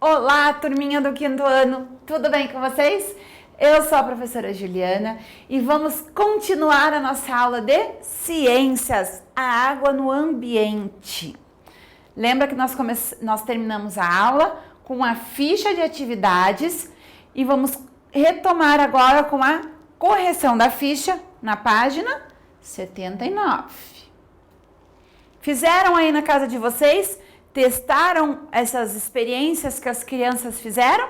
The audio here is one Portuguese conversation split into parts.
Olá, turminha do quinto ano, tudo bem com vocês? Eu sou a professora Juliana e vamos continuar a nossa aula de ciências, a água no ambiente. Lembra que nós terminamos a aula com a ficha de atividades e vamos retomar agora com a correção da ficha na página 79. Fizeram aí na casa de vocês? Testaram essas experiências que as crianças fizeram?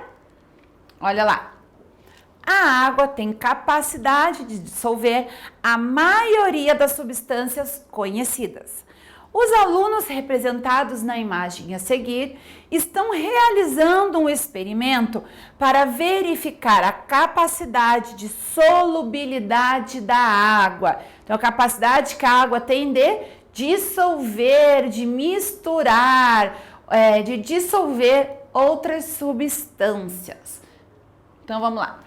Olha lá. A água tem capacidade de dissolver a maioria das substâncias conhecidas. Os alunos representados na imagem a seguir estão realizando um experimento para verificar a capacidade de solubilidade da água. Então, a capacidade que a água tem de dissolver, de misturar, de dissolver outras substâncias. Então, vamos lá.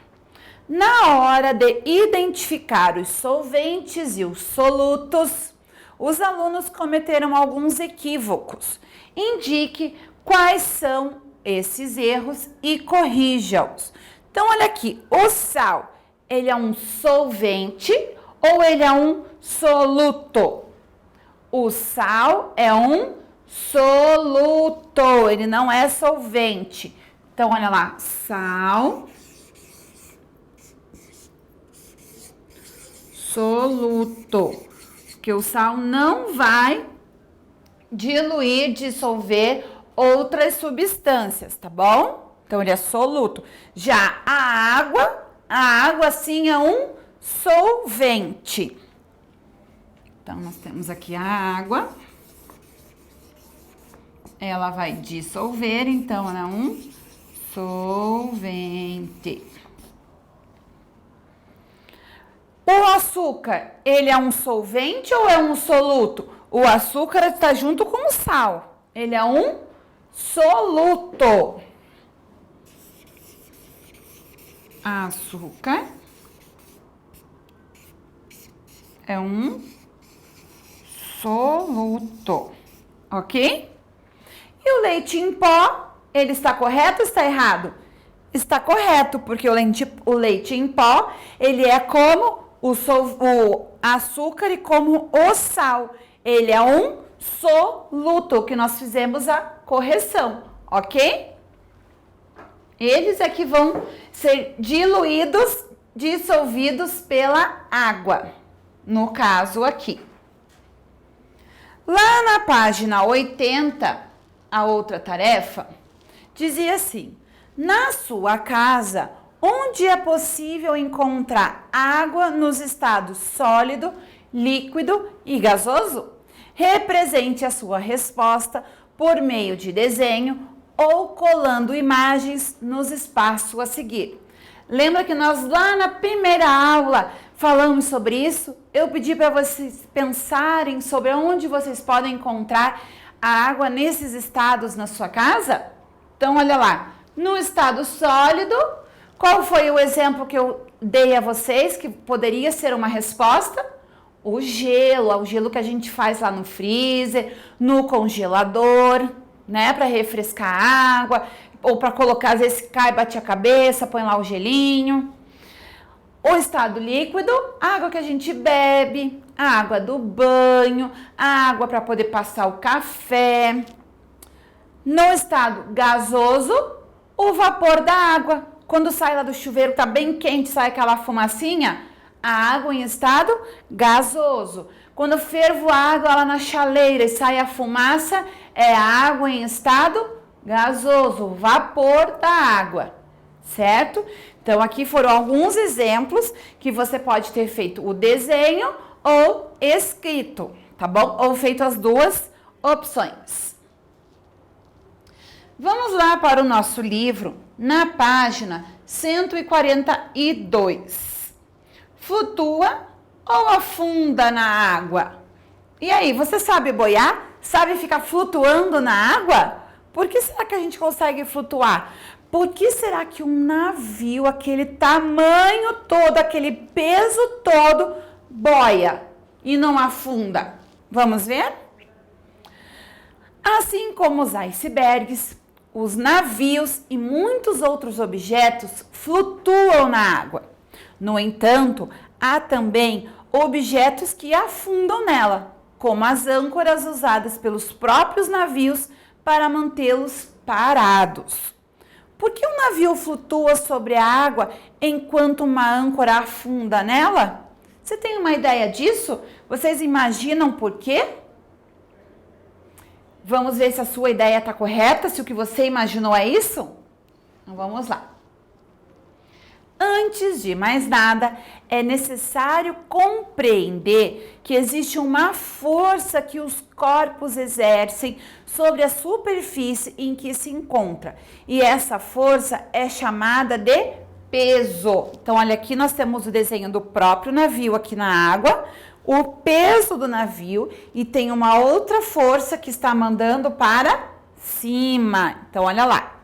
Na hora de identificar os solventes e os solutos, os alunos cometeram alguns equívocos. Indique quais são esses erros e corrija-os. Então, olha aqui, o sal, ele é um solvente ou ele é um soluto? O sal é um soluto, ele não é solvente. Então, olha lá, sal, soluto, porque o sal não vai diluir, dissolver outras substâncias, tá bom? Então, ele é soluto. Já a água sim é um solvente. Então, nós temos aqui a água, ela vai dissolver, então ela é um solvente. O açúcar, ele é um solvente ou é um soluto? O açúcar está junto com o sal, ele é um soluto. Açúcar é um soluto, ok? E o leite em pó, ele está correto ou está errado? Está correto, porque o leite em pó, ele é como o açúcar e como o sal. Ele é um soluto, que nós fizemos a correção, ok? Eles é que vão ser diluídos, dissolvidos pela água, no caso aqui. Lá na página 80, a outra tarefa, dizia assim: na sua casa, onde é possível encontrar água nos estados sólido, líquido e gasoso? Represente a sua resposta por meio de desenho ou colando imagens nos espaços a seguir. Lembra que nós lá na primeira aula falamos sobre isso? Eu pedi para vocês pensarem sobre onde vocês podem encontrar a água nesses estados na sua casa? Então, olha lá, no estado sólido, qual foi o exemplo que eu dei a vocês que poderia ser uma resposta? O gelo que a gente faz lá no freezer, no congelador, né, para refrescar a água, ou para colocar, às vezes cai, bate a cabeça, põe lá o gelinho. O estado líquido, a água que a gente bebe, a água do banho, a água para poder passar o café. No estado gasoso, o vapor da água. Quando sai lá do chuveiro, tá bem quente, sai aquela fumacinha, a água em estado gasoso. Quando eu fervo a água lá na chaleira e sai a fumaça, é a água em estado gasoso, o vapor da água, certo? Então, aqui foram alguns exemplos que você pode ter feito o desenho ou escrito, tá bom? Ou feito as duas opções. Vamos lá para o nosso livro, na página 142. Flutua ou afunda na água? E aí, você sabe boiar? Sabe ficar flutuando na água? Por que será que a gente consegue flutuar? Por que será que um navio, aquele tamanho todo, aquele peso todo, boia e não afunda? Vamos ver? Assim como os icebergs, os navios e muitos outros objetos flutuam na água. No entanto, há também objetos que afundam nela, como as âncoras usadas pelos próprios navios para mantê-los parados. Por que um navio flutua sobre a água enquanto uma âncora afunda nela? Você tem uma ideia disso? Vocês imaginam por quê? Vamos ver se a sua ideia está correta, se o que você imaginou é isso? Então vamos lá. Antes de mais nada, é necessário compreender que existe uma força que os corpos exercem sobre a superfície em que se encontra. E essa força é chamada de peso. Então, olha aqui, nós temos o desenho do próprio navio aqui na água, o peso do navio e tem uma outra força que está mandando para cima. Então, olha lá.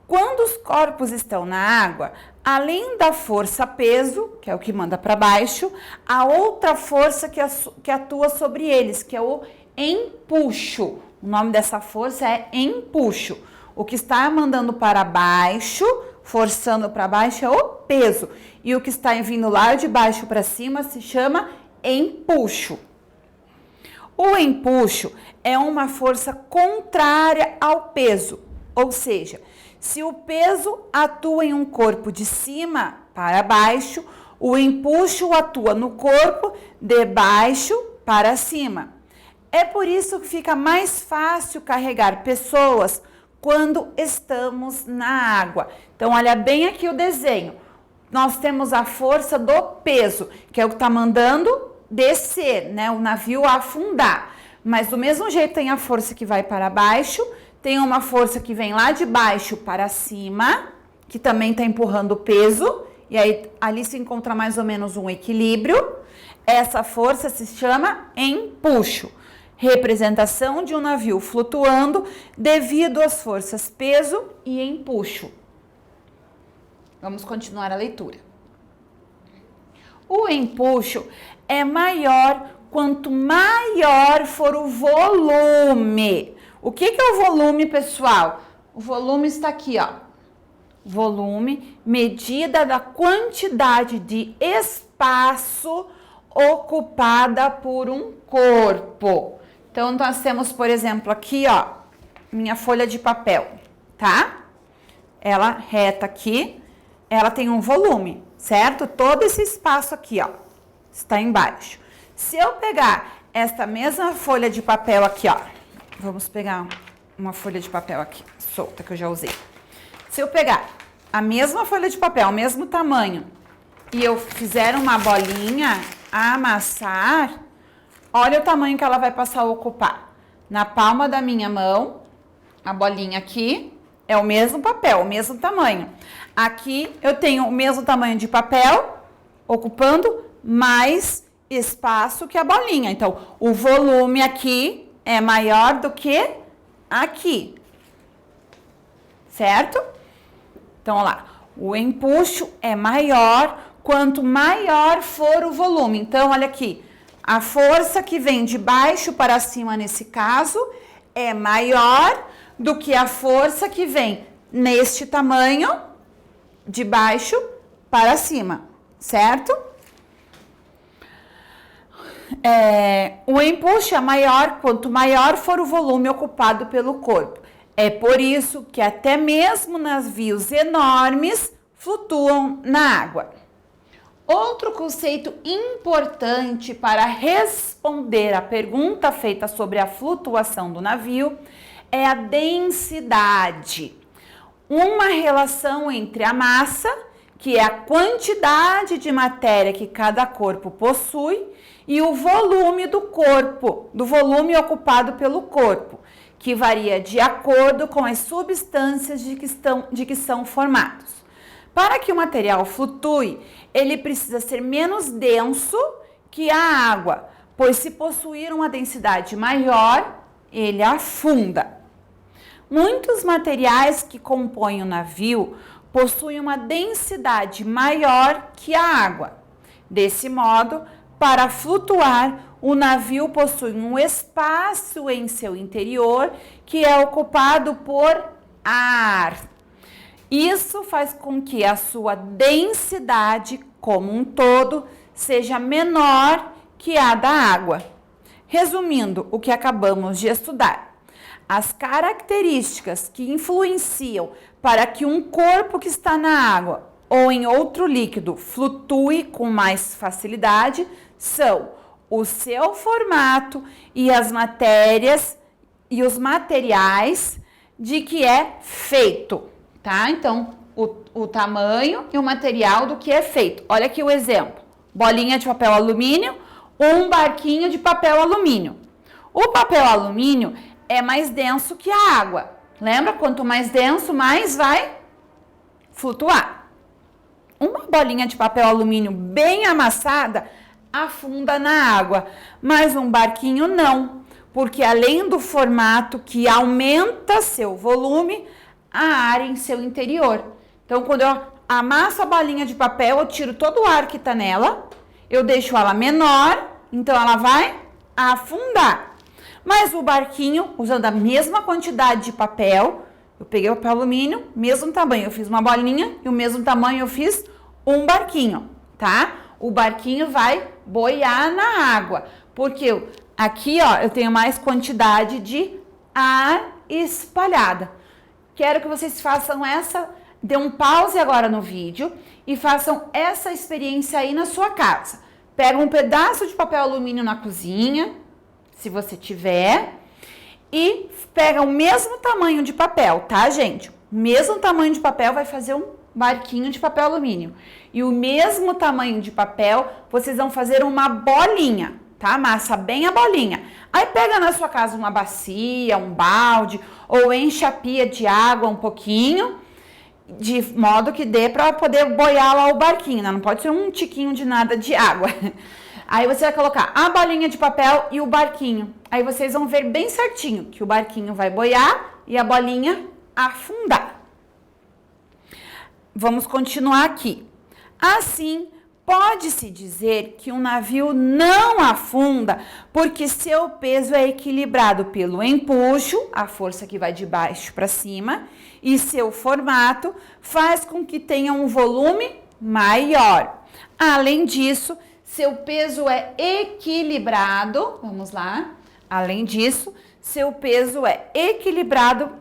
Quando os corpos estão na água, além da força peso, que é o que manda para baixo, há outra força que atua sobre eles, que é o empuxo. O nome dessa força é empuxo. O que está mandando para baixo, forçando para baixo, é o peso. E o que está vindo lá de baixo para cima se chama empuxo. O empuxo é uma força contrária ao peso, ou seja, se o peso atua em um corpo de cima para baixo, o empuxo atua no corpo de baixo para cima. É por isso que fica mais fácil carregar pessoas quando estamos na água. Então, olha bem aqui o desenho. Nós temos a força do peso, que é o que está mandando descer, né? O navio afundar. Mas do mesmo jeito tem a força que vai para baixo, tem uma força que vem lá de baixo para cima, que também está empurrando o peso, e aí ali se encontra mais ou menos um equilíbrio. Essa força se chama empuxo, representação de um navio flutuando devido às forças peso e empuxo. Vamos continuar a leitura. O empuxo é maior quanto maior for o volume. O que é o volume, pessoal? O volume está aqui, ó. Volume, medida da quantidade de espaço ocupada por um corpo. Então, nós temos, por exemplo, aqui, ó, minha folha de papel, tá? Ela reta aqui, ela tem um volume, certo? Todo esse espaço aqui, ó, está embaixo. Se eu pegar esta mesma folha de papel aqui, ó, vamos pegar uma folha de papel aqui, solta, que eu já usei. Se eu pegar a mesma folha de papel, o mesmo tamanho, e eu fizer uma bolinha, amassar, olha o tamanho que ela vai passar a ocupar. Na palma da minha mão, a bolinha aqui é o mesmo papel, o mesmo tamanho. Aqui eu tenho o mesmo tamanho de papel, ocupando mais espaço que a bolinha. Então, o volume aqui é maior do que aqui, certo? Então, olha lá, o empuxo é maior quanto maior for o volume. Então, olha aqui, a força que vem de baixo para cima nesse caso é maior do que a força que vem neste tamanho de baixo para cima, certo? O empuxo é maior quanto maior for o volume ocupado pelo corpo. É por isso que até mesmo navios enormes flutuam na água. Outro conceito importante para responder à pergunta feita sobre a flutuação do navio é a densidade. Uma relação entre a massa, que é a quantidade de matéria que cada corpo possui, e o volume do corpo, do volume ocupado pelo corpo, que varia de acordo com as substâncias de que são formados. Para que o material flutue, ele precisa ser menos denso que a água, pois se possuir uma densidade maior, ele afunda. Muitos materiais que compõem o navio possuem uma densidade maior que a água. Desse modo, para flutuar, o navio possui um espaço em seu interior que é ocupado por ar. Isso faz com que a sua densidade como um todo seja menor que a da água. Resumindo o que acabamos de estudar, as características que influenciam para que um corpo que está na água ou em outro líquido flutue com mais facilidade são o seu formato e as matérias e os materiais de que é feito, tá? Então, o tamanho e o material do que é feito. Olha aqui o exemplo. Bolinha de papel alumínio, um barquinho de papel alumínio. O papel alumínio é mais denso que a água. Lembra? Quanto mais denso, mais vai flutuar. Uma bolinha de papel alumínio bem amassada afunda na água, mas um barquinho não, porque além do formato que aumenta seu volume, há ar em seu interior. Então, quando eu amasso a bolinha de papel, eu tiro todo o ar que está nela, eu deixo ela menor, então ela vai afundar. Mas o barquinho, usando a mesma quantidade de papel, eu peguei o papel alumínio, mesmo tamanho, eu fiz uma bolinha e o mesmo tamanho eu fiz um barquinho, tá? O barquinho vai boiar na água, porque aqui, ó, eu tenho mais quantidade de ar espalhada. Quero que vocês façam dê um pause agora no vídeo e façam essa experiência aí na sua casa. Pega um pedaço de papel alumínio na cozinha, se você tiver, e pega o mesmo tamanho de papel, tá, gente? O mesmo tamanho de papel vai fazer um barquinho de papel alumínio. E o mesmo tamanho de papel, vocês vão fazer uma bolinha, tá? Amassa bem a bolinha. Aí pega na sua casa uma bacia, um balde, ou enche a pia de água um pouquinho, de modo que dê para poder boiar lá o barquinho, né? Não pode ser um tiquinho de nada de água. Aí você vai colocar a bolinha de papel e o barquinho. Aí vocês vão ver bem certinho que o barquinho vai boiar e a bolinha afundar. Vamos continuar aqui. Assim, pode-se dizer que um navio não afunda porque seu peso é equilibrado pelo empuxo, a força que vai de baixo para cima, e seu formato faz com que tenha um volume maior. Além disso, seu peso é equilibrado, vamos lá, além disso, seu peso é equilibrado.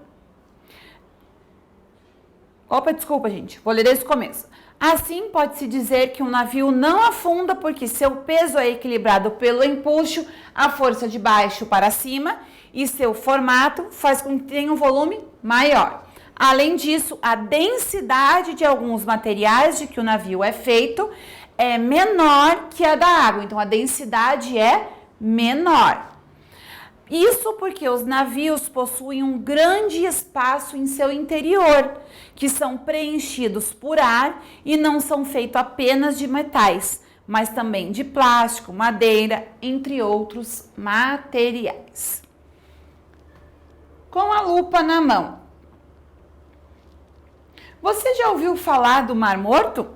Opa, desculpa, gente, vou ler desde o começo. Assim, pode-se dizer que um navio não afunda porque seu peso é equilibrado pelo empuxo, a força de baixo para cima, e seu formato faz com que tenha um volume maior. Além disso, a densidade de alguns materiais de que o navio é feito é menor que a da água, então a densidade é menor. Isso porque os navios possuem um grande espaço em seu interior, que são preenchidos por ar e não são feitos apenas de metais, mas também de plástico, madeira, entre outros materiais. Com a lupa na mão. Você já ouviu falar do Mar Morto?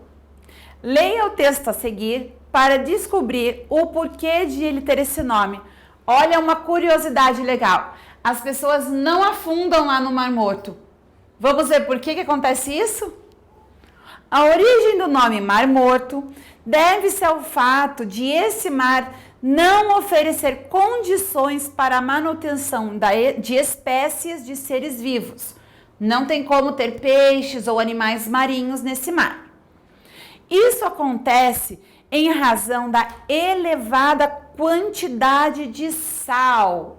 Leia o texto a seguir para descobrir o porquê de ele ter esse nome. Olha uma curiosidade legal. As pessoas não afundam lá no Mar Morto. Vamos ver por que acontece isso? A origem do nome Mar Morto deve-se ao fato de esse mar não oferecer condições para a manutenção de espécies de seres vivos. Não tem como ter peixes ou animais marinhos nesse mar. Isso acontece em razão da elevada quantidade de sal,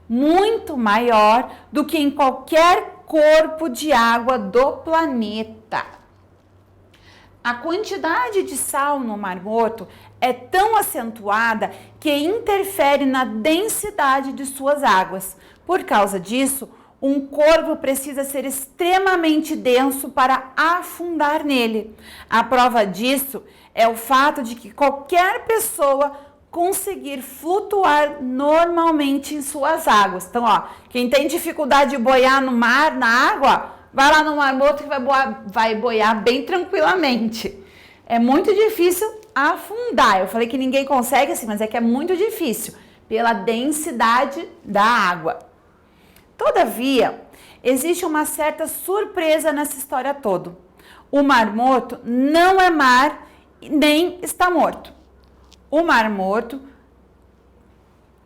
muito maior do que em qualquer corpo de água do planeta. A quantidade de sal no Mar Morto é tão acentuada que interfere na densidade de suas águas. Por causa disso, um corpo precisa ser extremamente denso para afundar nele. A prova disso é o fato de que qualquer pessoa conseguir flutuar normalmente em suas águas. Então, ó, quem tem dificuldade de boiar no mar, na água, vai lá no Mar Morto que vai boiar bem tranquilamente. É muito difícil afundar. Eu falei que ninguém consegue assim, mas é que é muito difícil pela densidade da água. Todavia, existe uma certa surpresa nessa história toda. O Mar Morto não é mar nem está morto. O Mar Morto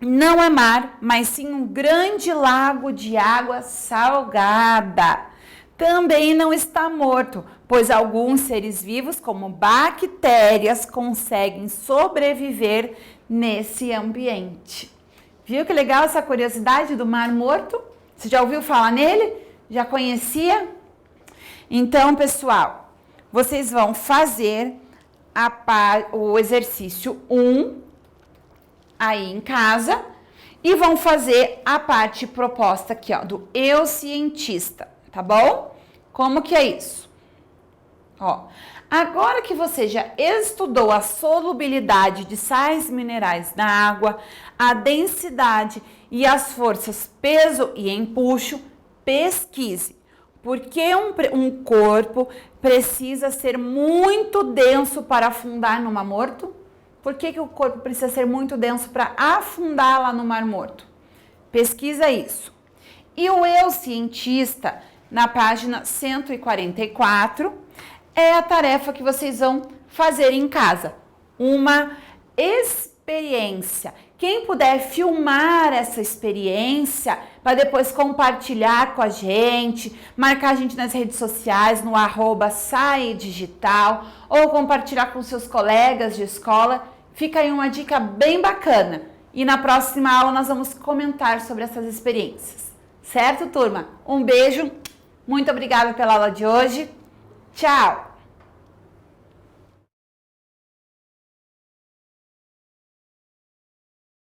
não é mar, mas sim um grande lago de água salgada. Também não está morto, pois alguns seres vivos, como bactérias, conseguem sobreviver nesse ambiente. Viu que legal essa curiosidade do Mar Morto? Você já ouviu falar nele? Já conhecia? Então, pessoal, vocês vão fazer o exercício 1 aí em casa e vão fazer a parte proposta aqui, ó, do eu cientista, tá bom? Como que é isso? Ó, agora que você já estudou a solubilidade de sais minerais na água, a densidade e as forças peso e empuxo, pesquise. Porque um corpo precisa ser muito denso para afundar no Mar Morto? Por que o corpo precisa ser muito denso para afundar lá no Mar Morto? Pesquisa isso. E o eu cientista, na página 144, é a tarefa que vocês vão fazer em casa. Uma experiência. Quem puder filmar essa experiência para depois compartilhar com a gente, marcar a gente nas redes sociais, no @SAIDigital, ou compartilhar com seus colegas de escola, fica aí uma dica bem bacana. E na próxima aula nós vamos comentar sobre essas experiências. Certo, turma? Um beijo, muito obrigada pela aula de hoje. Tchau!